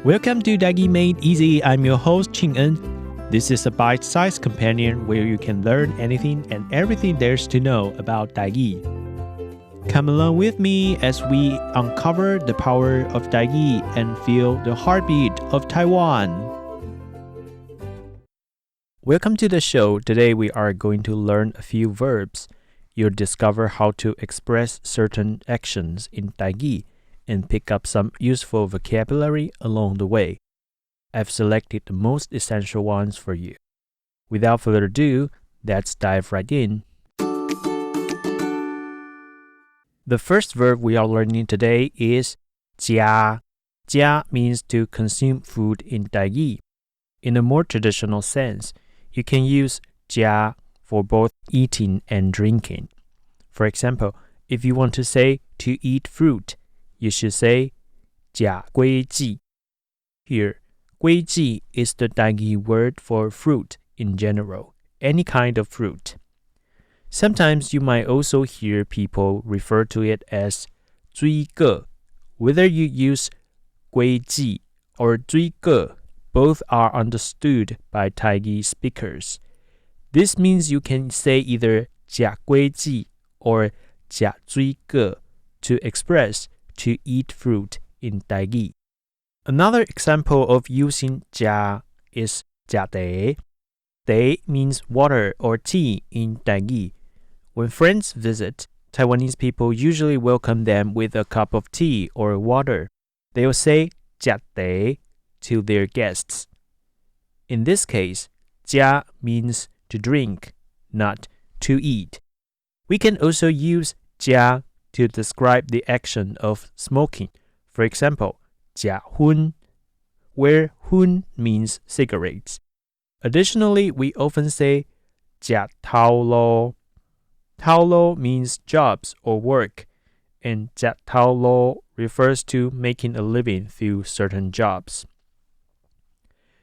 Welcome to Tâi-gí Made Easy. I'm your host, Ching-en. This is a bite-sized companion where you can learn anything and everything there's to know about Tâi-gí. Come along with me as we uncover the power of Tâi-gí and feel the heartbeat of Taiwan. Welcome to the show. Today we are going to learn a few verbs. You'll discover how to express certain actions in Tâi-gí and pick up some useful vocabulary along the way. I've selected the most essential ones for you. Without further ado, let's dive right in. The first verb we are learning today is 加. 加 means to consume food in Tâi-gí. In a more traditional sense, you can use 加 for both eating and drinking. For example, if you want to say to eat fruit, you should say 甲龟记. Here, 龟记 is the Tâi-gí word for fruit in general, any kind of fruit. Sometimes you might also hear people refer to it as 追个. Whether you use 龟记 or 追个, both are understood by Tâi-gí speakers. This means you can say either 甲龟记 or 甲追个 to express to eat fruit in Tâi-gí. Another example of using 加 is 甲茶.茶means water or tea in Tâi-gí. When friends visit, Taiwanese people usually welcome them with a cup of tea or water. They'll say 甲茶 to their guests. In this case, 加 means to drink, not to eat. We can also use 加 to describe the action of smoking. For example, 甲薰, where 薰 means cigarettes. Additionally, we often say 甲頭路. 頭路 means jobs or work, and 甲頭路 refers to making a living through certain jobs.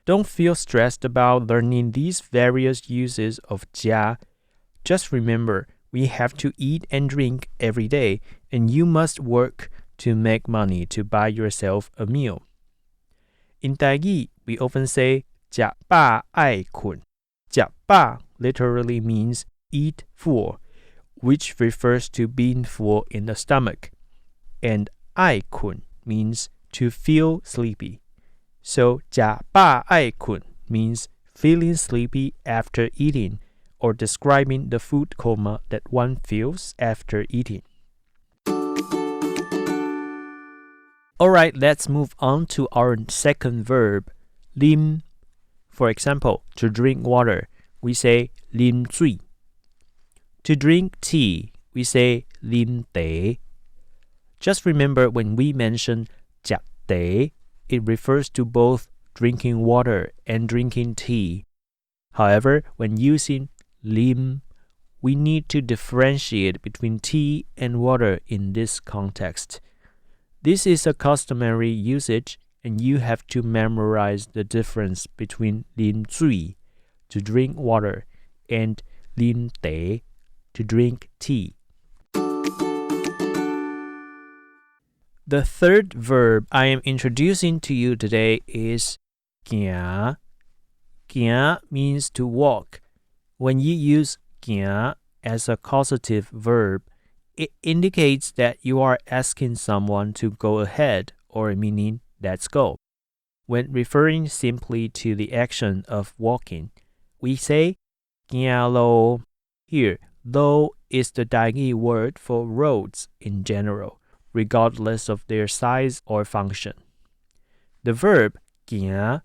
Don't feel stressed about learning these various uses of 加. Just remember, we have to eat and drink every day, and you must work to make money to buy yourself a meal. In Tâi-gí, we often say 食飽愛睏. 食飽 literally means eat full, which refers to being full in the stomach, and 愛睏 means to feel sleepy. So 食飽愛睏 means feeling sleepy after eating, or describing the food coma that one feels after eating. Alright, let's move on to our second verb, 啉. For example, to drink water, we say 啉水. To drink tea, we say 啉茶. Just remember when we mention 食茶, it refers to both drinking water and drinking tea. However, when using 啉, we need to differentiate between tea and water in this context. This is a customary usage, and you have to memorize the difference between 啉水, to drink water, and 啉茶, to drink tea. The third verb I am introducing to you today is 行. 行 means to walk. When you use 行 as a causative verb, it indicates that you are asking someone to go ahead, or meaning let's go. When referring simply to the action of walking, we say 行路. Here, 路 is the Tâi-gí word for roads in general, regardless of their size or function. The verb 行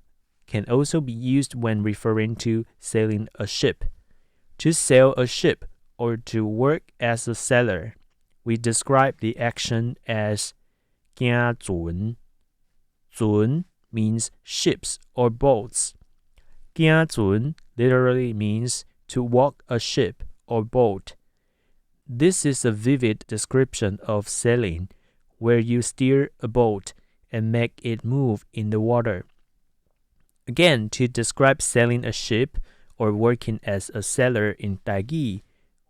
can also be used when referring to sailing a ship. To sail a ship, or to work as a sailor, we describe the action as 行船. 船 means ships or boats. 行船 literally means to walk a ship or boat. This is a vivid description of sailing, where you steer a boat and make it move in the water. Again, to describe sailing a ship or working as a sailor in Tâi-gí,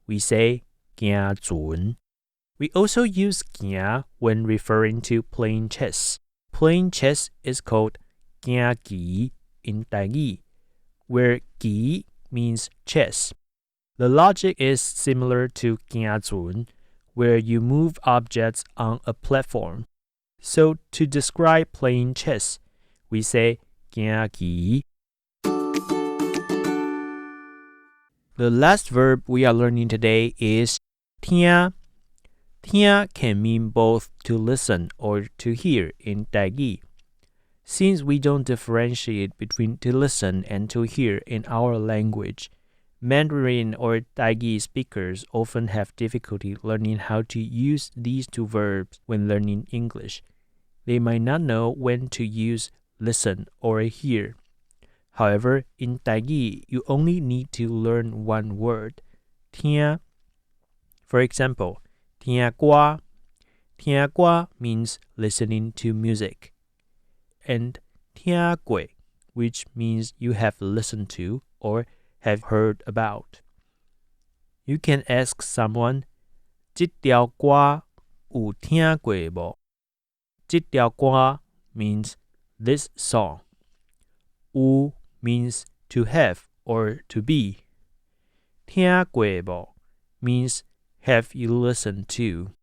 we say 行船. We also use 行 when referring to playing chess. Playing chess is called Tâi-gí in Tâi-gí, where gí means chess. The logic is similar to Tâi-zún, where you move objects on a platform. So to describe playing chess, we say Tâi-gí. The last verb we are learning today is 聽. 聽 can mean both to listen or to hear in Tâi-gí. Since we don't differentiate between to listen and to hear in our language, Mandarin or Tâi-gí speakers often have difficulty learning how to use these two verbs when learning English. They might not know when to use listen or hear. However, in Tâi-gí, you only need to learn one word, 聽. For example, 聽歌. 聽歌 means listening to music. And 聽過, which means you have listened to or have heard about. You can ask someone, 這條歌有聽過無? 這條歌 means this song. 有 means to have or to be. 聽過無 means have you listened to.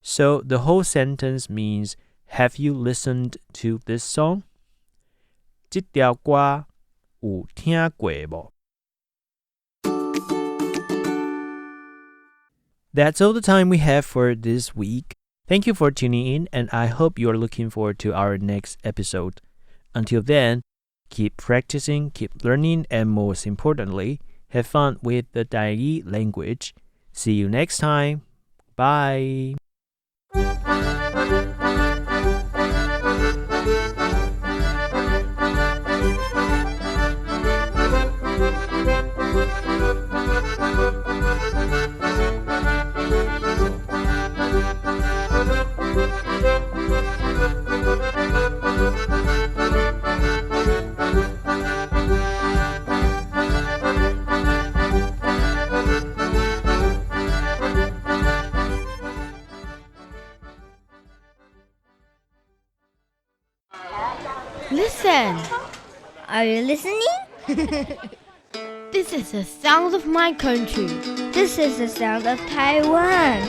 So the whole sentence means, have you listened to this song? 這條歌有聽過無? That's all the time we have for this week. Thank you for tuning in, and I hope you are looking forward to our next episode. Until then, keep practicing, keep learning, and most importantly, have fun with the Tâi-gí language. See you next time. Bye. Listen! Are you listening? This is the sound of my country. This is the sound of Taiwan.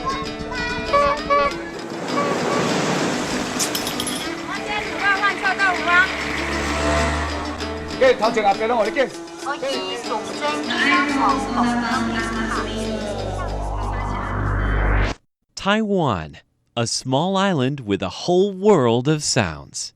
Taiwan, a small island with a whole world of sounds.